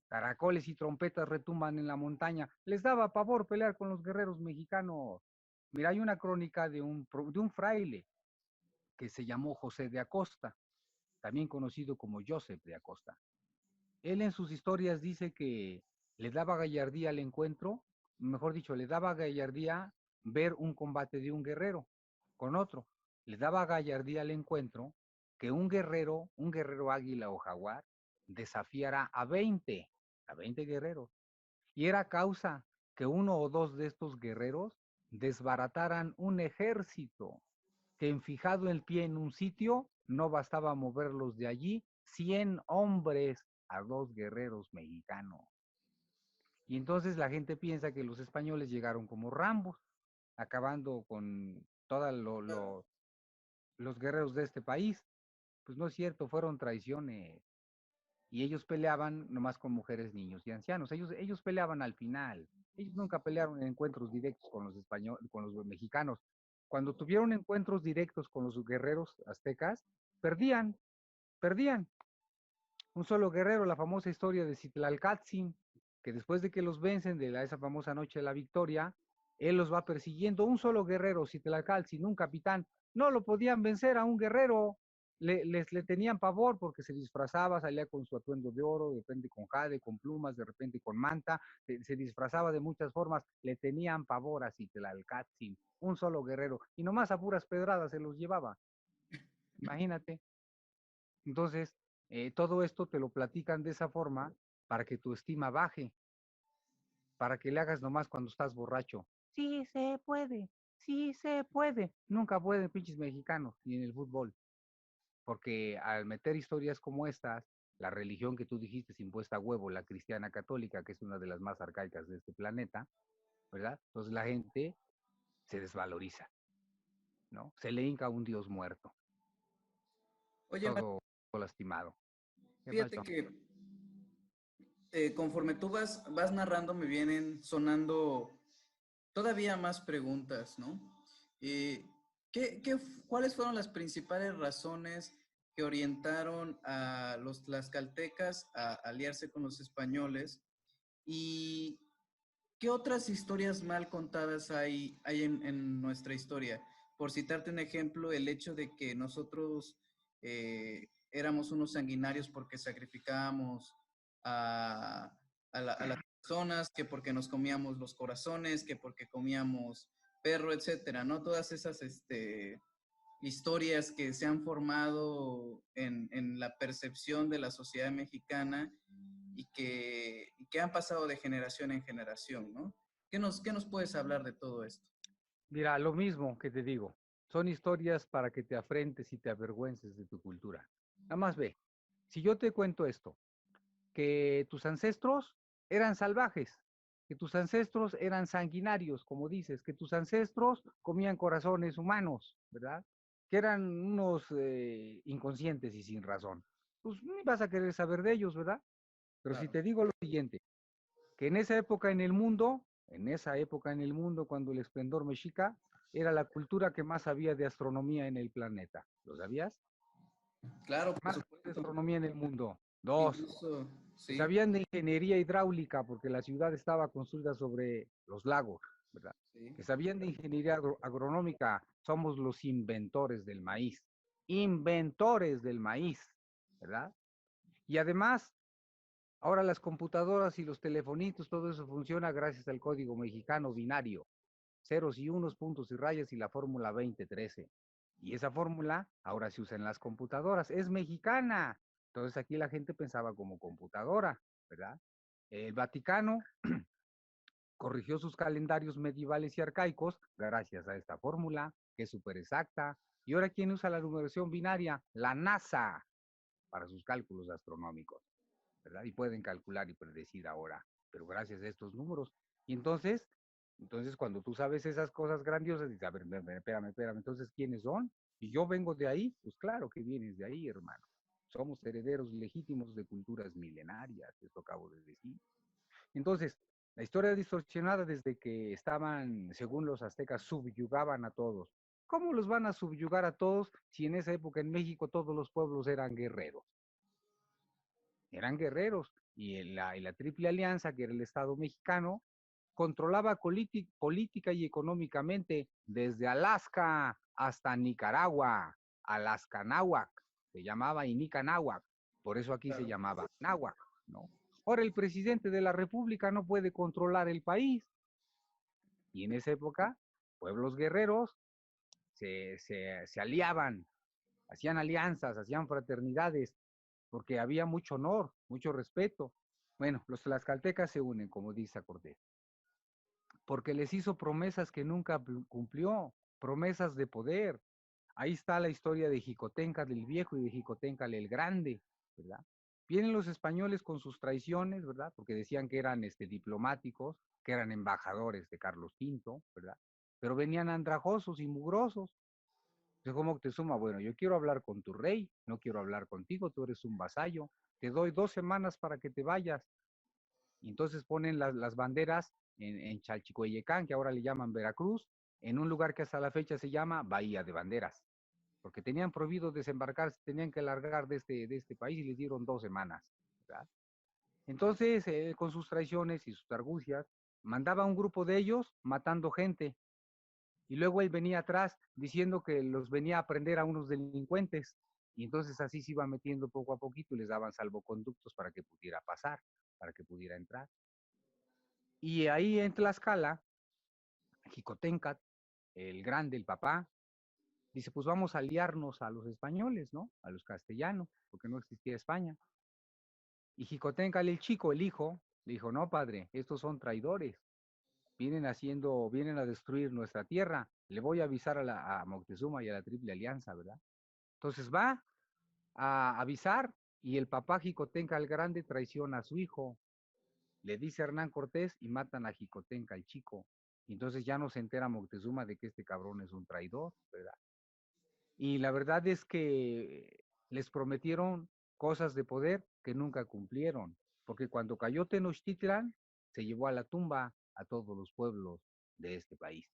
Caracoles y trompetas retumban en la montaña. Les daba pavor pelear con los guerreros mexicanos. Mira, hay una crónica de un fraile que se llamó José de Acosta, también conocido como Joseph de Acosta. Él en sus historias dice que le daba gallardía al encuentro, mejor dicho, le daba gallardía ver un combate de un guerrero con otro. Le daba gallardía al encuentro que un guerrero águila o jaguar, desafiara a 20 guerreros. Y era causa que uno o dos de estos guerreros desbarataran un ejército que enfijado el pie en un sitio no bastaba moverlos de allí 100 hombres a dos guerreros mexicanos. Y entonces la gente piensa que los españoles llegaron como Rambos, acabando con todos los guerreros de este país. Pues no es cierto, fueron traiciones. Y ellos peleaban nomás con mujeres, niños y ancianos. Ellos peleaban al final. Ellos nunca pelearon en encuentros directos con los españoles, con los mexicanos. Cuando tuvieron encuentros directos con los guerreros aztecas, perdían, perdían. Un solo guerrero, la famosa historia de Citlalcatzin, que después de que los vencen esa famosa noche de la victoria, él los va persiguiendo. Un solo guerrero, Citlalcatzin, un capitán, no lo podían vencer a un guerrero. Le tenían pavor porque se disfrazaba, salía con su atuendo de oro, de repente con jade, con plumas, de repente con manta, se disfrazaba de muchas formas, le tenían pavor a Citlalcatzin, un solo guerrero, y nomás a puras pedradas se los llevaba. Imagínate. Entonces, todo esto te lo platican de esa forma para que tu estima baje, para que le hagas nomás cuando estás borracho. Sí se puede, sí se puede. Nunca pueden pinches mexicanos, ni en el fútbol, porque al meter historias como estas, la religión que tú dijiste es impuesta a huevo, la cristiana católica, que es una de las más arcaicas de este planeta, ¿verdad? Entonces la gente se desvaloriza, ¿no? Se le hinca a un Dios muerto, Oye, todo lastimado. ¿Qué fíjate pasó? que conforme tú vas narrando, me vienen sonando todavía más preguntas, ¿no? Eh, ¿Cuáles fueron las principales razones que orientaron a los tlaxcaltecas a aliarse con los españoles? ¿Y qué otras historias mal contadas hay en nuestra historia? Por citarte un ejemplo, el hecho de que nosotros éramos unos sanguinarios porque sacrificábamos a, a las personas, que porque nos comíamos los corazones, que porque comíamos perro, etcétera, ¿no? Todas esas historias que se han formado en la percepción de la sociedad mexicana y que han pasado de generación en generación, ¿no? ¿Qué nos puedes hablar de todo esto? Mira, lo mismo que te digo, son historias para que te afrentes y te avergüences de tu cultura. Nada más ve, si yo te cuento esto, que tus ancestros eran salvajes, que tus ancestros eran sanguinarios, como dices, que tus ancestros comían corazones humanos, ¿verdad? Que eran unos inconscientes y sin razón. Pues ni vas a querer saber de ellos, ¿verdad? Pero si Claro. te digo lo siguiente, que en esa época en el mundo, cuando el esplendor mexica, era la cultura que más sabía de astronomía en el planeta. ¿Lo sabías? Claro, por Más sabía de supuesto. astronomía en el mundo. Dos, Incluso, que sí, sabían de ingeniería hidráulica, porque la ciudad estaba construida sobre los lagos, ¿verdad? sí. Que sabían de ingeniería agronómica, somos los inventores del maíz, ¿verdad? Y además, ahora las computadoras y los telefonitos, todo eso funciona gracias al código mexicano binario, ceros y unos, puntos y rayas y la fórmula 2013. Y esa fórmula ahora se usa en las computadoras, es mexicana. Entonces aquí la gente pensaba como computadora, ¿verdad? El Vaticano corrigió sus calendarios medievales y arcaicos gracias a esta fórmula, que es súper exacta. Y ahora, ¿quién usa la numeración binaria? La NASA, para sus cálculos astronómicos, ¿verdad? Y pueden calcular y predecir ahora, pero gracias a estos números. Y entonces cuando tú sabes esas cosas grandiosas, dices, a ver, espérame, entonces, ¿quiénes son? Y yo vengo de ahí, pues claro que vienes de ahí, hermano. Somos herederos legítimos de culturas milenarias, esto acabo de decir. Entonces, la historia distorsionada desde que estaban, según los aztecas, subyugaban a todos. ¿Cómo los van a subyugar a todos si en esa época en México todos los pueblos eran guerreros? Eran guerreros. y la Triple Alianza, que era el Estado mexicano, controlaba política y económicamente desde Alaska hasta Nicaragua, Alaska Náhuac, se llamaba Inica Náhuac, por eso aquí se Claro. llamaba Náhuac, ¿no? Ahora el presidente de la República no puede controlar el país, y en esa época, pueblos guerreros se aliaban, hacían alianzas, hacían fraternidades, porque había mucho honor, mucho respeto. Bueno, los tlaxcaltecas se unen, como dice Cortés, porque les hizo promesas que nunca cumplió, promesas de poder. Ahí está la historia de Jicotencal el Viejo y de Jicotencal el Grande, ¿verdad? Vienen los españoles con sus traiciones, ¿verdad? Porque decían que eran diplomáticos, que eran embajadores de Carlos V, ¿verdad? Pero venían andrajosos y mugrosos. Entonces, como Moctezuma, bueno, yo quiero hablar con tu rey, no quiero hablar contigo, tú eres un vasallo, te doy 2 semanas para que te vayas. Y entonces ponen las banderas en Chalchicoyecán, que ahora le llaman Veracruz, en un lugar que hasta la fecha se llama Bahía de Banderas, porque tenían prohibido desembarcar, tenían que largar de este país y les dieron 2 semanas, ¿verdad? Entonces, con sus traiciones y sus argucias, mandaba un grupo de ellos matando gente, y luego él venía atrás diciendo que los venía a prender a unos delincuentes, y entonces así se iba metiendo poco a poquito y les daban salvoconductos para que pudiera pasar, para que pudiera entrar. Y ahí en Tlaxcala, Jicotencat, el grande, el papá, dice, pues vamos a aliarnos a los españoles, ¿no? A los castellanos, porque no existía España. Y Jicotencal, el chico, el hijo, le dijo, no, padre, estos son traidores, vienen a destruir nuestra tierra, le voy a avisar a Moctezuma y a la Triple Alianza, ¿verdad? Entonces va a avisar y el papá Jicotenca el Grande traiciona a su hijo, le dice a Hernán Cortés y matan a Jicotenca el chico. Y entonces ya no se entera Moctezuma de que este cabrón es un traidor, ¿verdad? Y la verdad es que les prometieron cosas de poder que nunca cumplieron, porque cuando cayó Tenochtitlan, se llevó a la tumba a todos los pueblos de este país.